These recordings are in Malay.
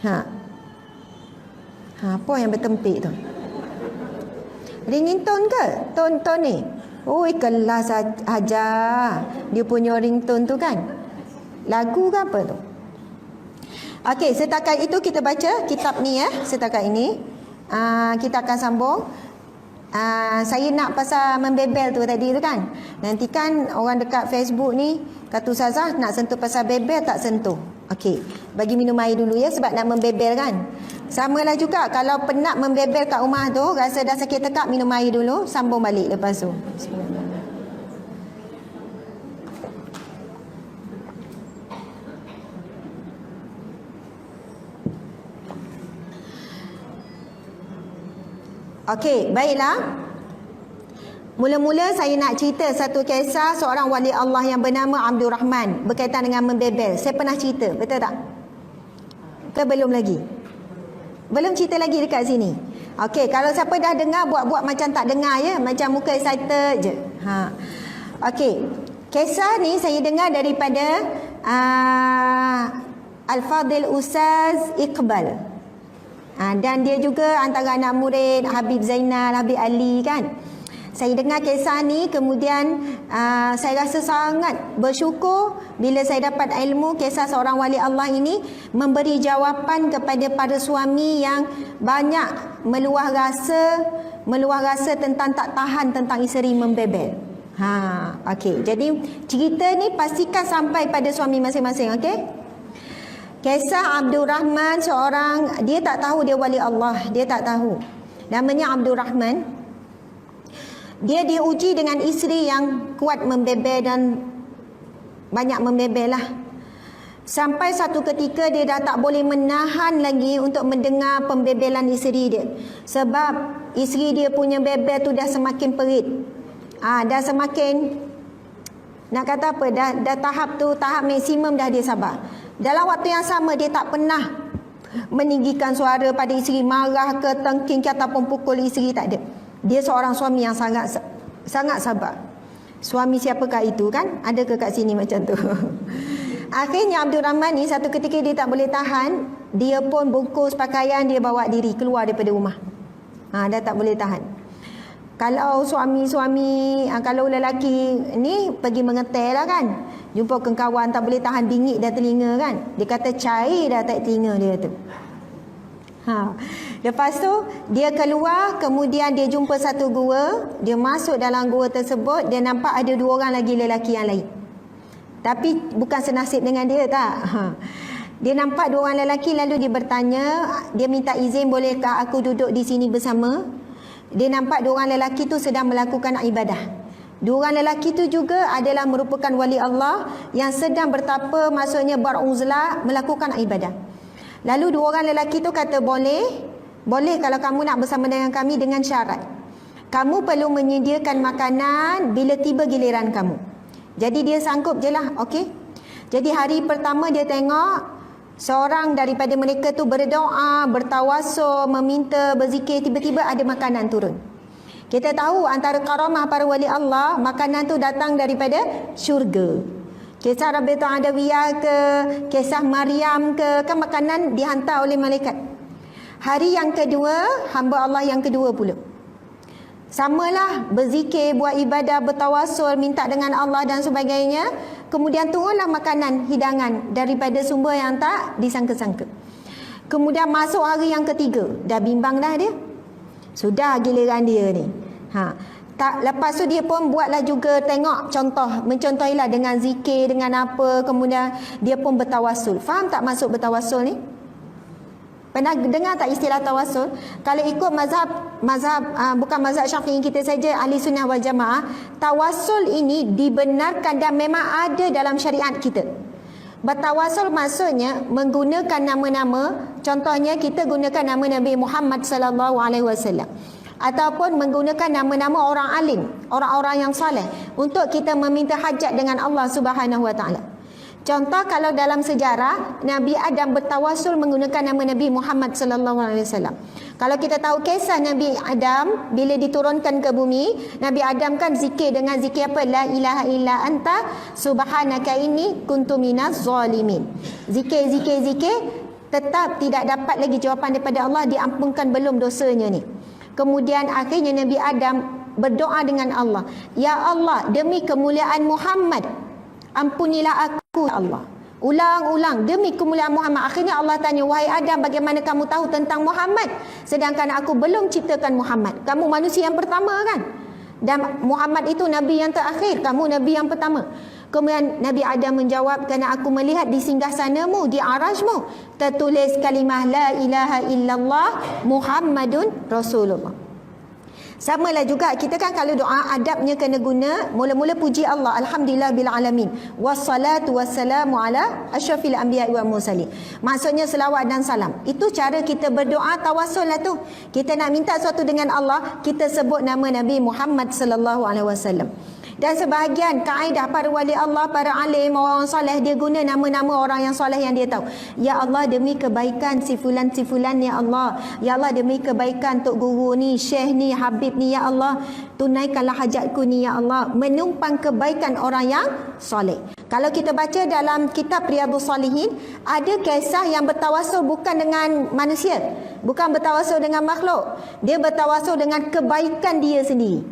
Ha. Apa yang bertempik tu? Ringtone ke? Ton ni. Oh, kelas ajar. Dia punya ringtone tu kan. Lagu ke apa tu? Okey, setakat itu kita baca kitab ni ya. Setakat ini kita akan sambung. Saya nak pasal membebel tu tadi tu kan. Nanti kan orang dekat Facebook ni kata Ustazah nak sentuh pasal bebel tak sentuh. Okey, bagi minum air dulu ya sebab nak membebel kan. Samalah juga kalau penat membebel kat rumah tu, rasa dah sakit tekak, minum air dulu, sambung balik lepas tu. Okey, baiklah. Mula-mula saya nak cerita satu kisah seorang wali Allah yang bernama Abdul Rahman berkaitan dengan membebel. Saya pernah cerita, betul tak? Ke belum lagi? Belum cerita lagi dekat sini. Okey, kalau siapa dah dengar buat-buat macam tak dengar ya, macam muka excited je. Okey. Kisah ni saya dengar daripada Al-Fadil Ustaz Iqbal. Dan dia juga antara anak murid Habib Zainal, Habib Ali kan. Saya dengar kisah ni, kemudian saya rasa sangat bersyukur bila saya dapat ilmu kisah seorang wali Allah ini memberi jawapan kepada para suami yang banyak meluah rasa tentang tak tahan tentang isteri membebel. Okey. Jadi cerita ni pastikan sampai pada suami masing-masing, okey? Kisah Abdul Rahman, seorang, dia tak tahu dia wali Allah, dia tak tahu. Namanya Abdul Rahman. Dia diuji dengan isteri yang kuat membebel dan banyak membebel lah. Sampai satu ketika dia dah tak boleh menahan lagi untuk mendengar pembebelan isteri dia. Sebab isteri dia punya bebel tu dah semakin perit. Dah semakin, nak kata apa, dah tahap tu, tahap maksimum dah dia sabar. Dalam waktu yang sama dia tak pernah meninggikan suara pada isteri, marah ke, tengking ke ataupun pukul isteri, tak ada. Dia seorang suami yang sangat sabar. Suami siapakah itu kan? Ada ke kat sini macam tu? Akhirnya Abdul Rahman ni satu ketika dia tak boleh tahan, dia pun bungkus pakaian, dia bawa diri keluar daripada rumah. Dah tak boleh tahan. Kalau suami-suami, kalau lelaki ni pergi mengetel lah kan, jumpa kawan tak boleh tahan, bingit dah telinga kan, dia kata cair dah tak telinga dia tu. Lepas tu dia keluar, kemudian dia jumpa satu gua. Dia masuk dalam gua tersebut, dia nampak ada dua orang lagi lelaki yang lain. Tapi bukan senasib dengan dia tak. Dia nampak dua orang lelaki, lalu dia bertanya, dia minta izin, bolehkah aku duduk di sini bersama? Dia nampak dua orang lelaki tu sedang melakukan ibadah. Dua orang lelaki tu juga adalah merupakan wali Allah yang sedang bertapa, maksudnya beruzlah, melakukan ibadah. Lalu dua orang lelaki tu kata, boleh kalau kamu nak bersama dengan kami dengan syarat. Kamu perlu menyediakan makanan bila tiba giliran kamu. Jadi dia sanggup je lah, okey. Jadi hari pertama dia tengok seorang daripada mereka tu berdoa, bertawasul, meminta, berzikir, tiba-tiba ada makanan turun. Kita tahu antara karamah para wali Allah, makanan tu datang daripada syurga. Kisah Rabi'atul Adawiyah ke, kisah Maryam ke, kan makanan dihantar oleh malaikat. Hari yang kedua, hamba Allah yang kedua pula. Samalah, berzikir, buat ibadah, bertawasul, minta dengan Allah dan sebagainya. Kemudian turunlah makanan, hidangan daripada sumber yang tak disangka-sangka. Kemudian masuk hari yang ketiga, dah bimbang dah dia. Sudah giliran dia ni. Lepas tu dia pun buatlah juga, tengok contoh, mencontohilah dengan zikir, dengan apa, kemudian dia pun bertawasul. Faham tak maksud bertawasul ni? Pernah dengar tak istilah tawasul? Kalau ikut bukan mazhab Syafi'i kita saja, ahli sunnah wal jamaah, tawasul ini dibenarkan dan memang ada dalam syariat kita. Bertawasul maksudnya menggunakan nama-nama, contohnya kita gunakan nama Nabi Muhammad sallallahu alaihi wasallam. Ataupun menggunakan nama-nama orang alim, orang-orang yang saleh untuk kita meminta hajat dengan Allah Subhanahu wa taala. Contoh kalau dalam sejarah Nabi Adam bertawasul menggunakan nama Nabi Muhammad sallallahu alaihi wasallam. Kalau kita tahu kisah Nabi Adam bila diturunkan ke bumi, Nabi Adam kan zikir dengan zikir apa? La ilaha illa anta subhanaka inni kuntu minaz zalimin. Zikir tetap tidak dapat lagi jawapan daripada Allah, diampunkan belum dosanya ni. Kemudian akhirnya Nabi Adam berdoa dengan Allah, ya Allah, demi kemuliaan Muhammad, ampunilah aku ya Allah. Ulang-ulang, demi kemuliaan Muhammad. Akhirnya Allah tanya, wahai Adam, bagaimana kamu tahu tentang Muhammad sedangkan aku belum ciptakan Muhammad? Kamu manusia yang pertama kan, dan Muhammad itu Nabi yang terakhir, kamu Nabi yang pertama. Kemudian Nabi Adam menjawab, kerana aku melihat di singgasanamu, di arasmu, tertulis kalimah la ilaha illallah Muhammadun Rasulullah. Samalah juga kita kan kalau doa adabnya kena guna mula-mula puji Allah, alhamdulillah bil alamin, wassalatu wassalamu ala asyrafil anbiya'i wal mursalin. Maksudnya selawat dan salam. Itu cara kita berdoa tawassul lah tu. Kita nak minta sesuatu dengan Allah, kita sebut nama Nabi Muhammad sallallahu alaihi wasallam. Dan sebahagian kaedah para wali Allah, para alim, orang soleh, dia guna nama-nama orang yang soleh yang dia tahu. Ya Allah, demi kebaikan si fulan ya Allah. Ya Allah, demi kebaikan Tok Guru ni, Syekh ni, Habib ni, ya Allah, tunaikanlah hajatku ni ya Allah. Menumpang kebaikan orang yang soleh. Kalau kita baca dalam kitab Riyadhus Shalihin, ada kisah yang bertawasul bukan dengan manusia, bukan bertawasul dengan makhluk. Dia bertawasul dengan kebaikan dia sendiri.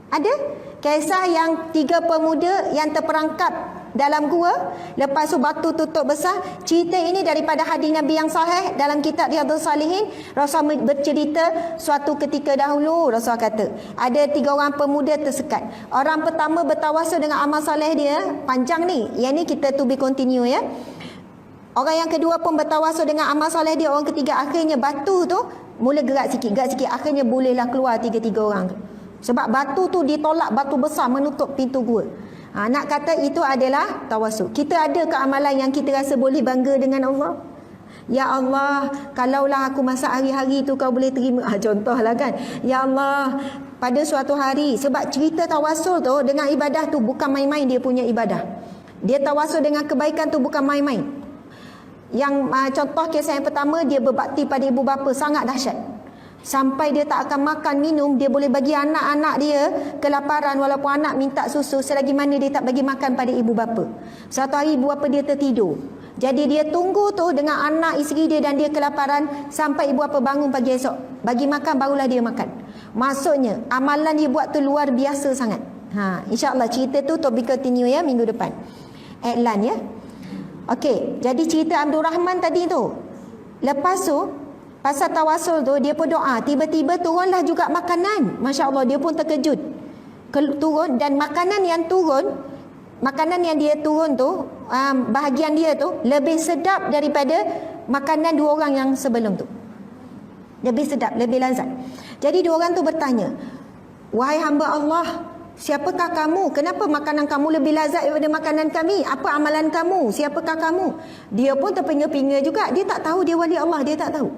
Ada kisah yang 3 pemuda yang terperangkap dalam gua, lepas tu batu tutup besar. Cerita ini daripada hadis Nabi yang sahih dalam kitab Riyadhus Shalihin. Rasul bercerita suatu ketika dahulu, Rasul kata ada 3 orang pemuda tersekat. Orang pertama bertawasul dengan amal soleh dia, panjang ni, yang ni kita to be continue ya. Orang yang kedua pun bertawasul dengan amal soleh dia. Orang ketiga, akhirnya batu tu mula gerak sikit, akhirnya bolehlah keluar 3 orang tu. Sebab batu tu ditolak, batu besar menutup pintu gua. Nak kata itu adalah tawasul. Kita ada ke amalan yang kita rasa boleh bangga dengan Allah? Ya Allah, kalaulah aku masak hari-hari tu kau boleh terima. Contohlah kan. Ya Allah, pada suatu hari, sebab cerita tawasul tu dengan ibadah tu bukan main-main dia punya ibadah. Dia tawasul dengan kebaikan tu bukan main-main. Yang contoh kisah yang pertama, dia berbakti pada ibu bapa sangat dahsyat. Sampai dia tak akan makan minum, dia boleh bagi anak-anak dia kelaparan walaupun anak minta susu, selagi mana dia tak bagi makan pada ibu bapa. Satu hari ibu bapa dia tertidur. Jadi dia tunggu tu dengan anak isteri dia dan dia kelaparan sampai ibu bapa bangun pagi esok. Bagi makan barulah dia makan. Maksudnya amalan dia buat tu luar biasa sangat. InsyaAllah cerita tu topik continue ya minggu depan. Iklan ya. Okey, jadi cerita Abdul Rahman tadi tu. Lepas tu pasal tawasul tu, dia pun doa. Tiba-tiba turunlah juga makanan. Masya Allah, dia pun terkejut. Turun, dan makanan yang dia turun tu, bahagian dia tu, lebih sedap daripada makanan 2 orang yang sebelum tu. Lebih sedap, lebih lazat. Jadi 2 orang tu bertanya, wahai hamba Allah, siapakah kamu? Kenapa makanan kamu lebih lazat daripada makanan kami? Apa amalan kamu? Siapakah kamu? Dia pun terpinga-pinga juga. Dia tak tahu dia wali Allah, dia tak tahu.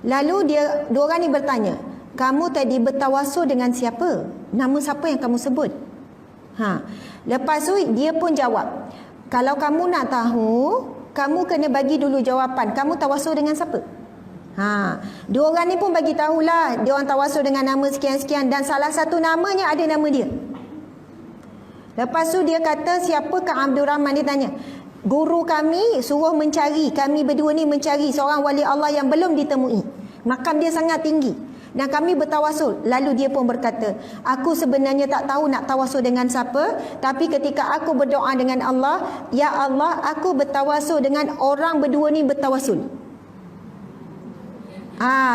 Lalu 2 orang ni bertanya, kamu tadi bertawasul dengan siapa? Nama siapa yang kamu sebut? Lepas tu dia pun jawab, kalau kamu nak tahu, kamu kena bagi dulu jawapan. Kamu tawasul dengan siapa? 2 orang ni pun bagi tahulah, dia orang tawasul dengan nama sekian-sekian, dan salah satu namanya ada nama dia. Lepas tu dia kata, siapakah Abdul Rahman? Dia tanya, guru kami suruh mencari, kami berdua ni mencari seorang wali Allah yang belum ditemui. Makam dia sangat tinggi dan kami bertawasul. Lalu dia pun berkata, aku sebenarnya tak tahu nak tawasul dengan siapa, tapi ketika aku berdoa dengan Allah, ya Allah, aku bertawasul dengan orang berdua ni bertawasul.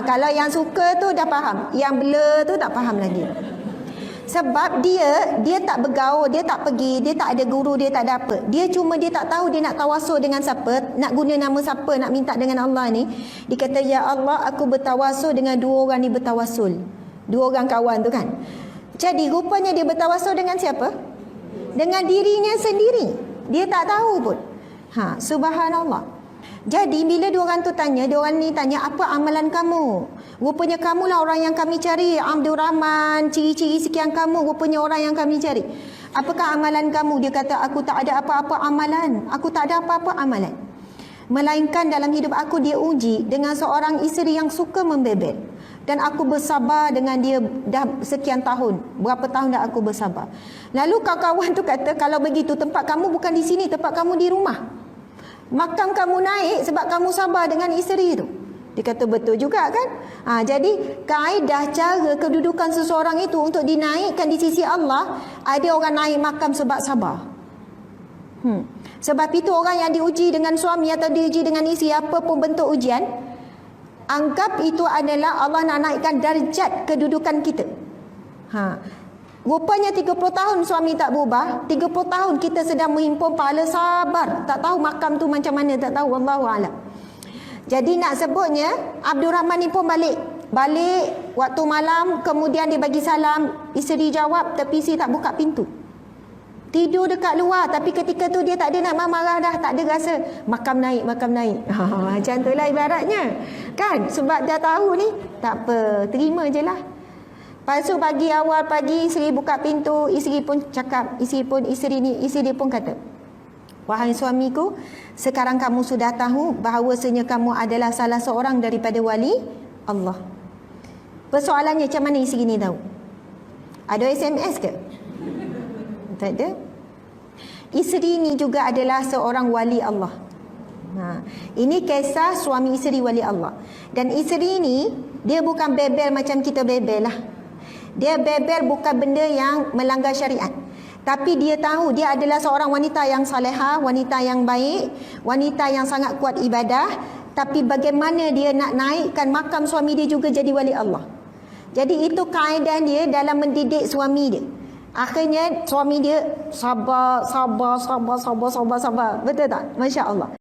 Kalau yang suka tu dah faham, yang blur tu tak faham lagi. Sebab dia tak bergaul, dia tak pergi, dia tak ada guru, dia tak ada apa. Dia cuma dia tak tahu dia nak tawasul dengan siapa, nak guna nama siapa, nak minta dengan Allah ni. Dia kata, ya Allah, aku bertawasul dengan 2 orang ni bertawasul. 2 orang kawan tu kan. Jadi rupanya dia bertawasul dengan siapa? Dengan dirinya sendiri. Dia tak tahu pun. Subhanallah. Jadi bila 2 orang tu tanya, 2 orang ni tanya, apa amalan kamu? Rupanya kamulah orang yang kami cari, Abdul Rahman, ciri-ciri sekian kamu, rupanya orang yang kami cari. Apakah amalan kamu? Dia kata, aku tak ada apa-apa amalan. Aku tak ada apa-apa amalan. Melainkan dalam hidup aku dia uji dengan seorang isteri yang suka membebel. Dan aku bersabar dengan dia dah sekian tahun. Berapa tahun dah aku bersabar. Lalu kawan-kawan tu kata, kalau begitu tempat kamu bukan di sini, tempat kamu di rumah. Makam kamu naik sebab kamu sabar dengan isteri tu. Dia kata betul juga kan. Jadi kaedah cara kedudukan seseorang itu untuk dinaikkan di sisi Allah, ada orang naik makam sebab sabar. Sebab itu orang yang diuji dengan suami atau diuji dengan isteri, apa pun bentuk ujian, anggap itu adalah Allah nak naikkan darjat kedudukan kita. Rupanya 30 tahun suami tak berubah, 30 tahun kita sedang menghimpun pahala sabar. Tak tahu makam tu macam mana, tak tahu, wallahu a'lam. Jadi nak sebutnya, Abdul Rahman ni pun balik waktu malam, kemudian dia bagi salam, isteri jawab tapi si tak buka pintu. Tidur dekat luar, tapi ketika tu dia tak ada nak marah dah, tak ada rasa makam naik. Macam tu lah ibaratnya. Kan? Sebab dah tahu ni, tak apa, terima je lah. Lepas tu awal pagi, isteri buka pintu, isteri pun cakap, isteri dia pun kata, wahai suamiku, sekarang kamu sudah tahu bahawasanya kamu adalah salah seorang daripada wali Allah. Persoalannya, macam mana isteri ni tahu? Ada SMS ke? Tak ada. Isteri ni juga adalah seorang wali Allah. Ini kisah suami isteri wali Allah. Dan isteri ni, dia bukan bebel macam kita bebel lah. Dia bebel bukan benda yang melanggar syariat. Tapi dia tahu dia adalah seorang wanita yang salehah, wanita yang baik, wanita yang sangat kuat ibadah. Tapi bagaimana dia nak naikkan makam suami dia juga jadi wali Allah. Jadi itu kaedah dia dalam mendidik suami dia. Akhirnya suami dia sabar. Betul tak? Masya Allah.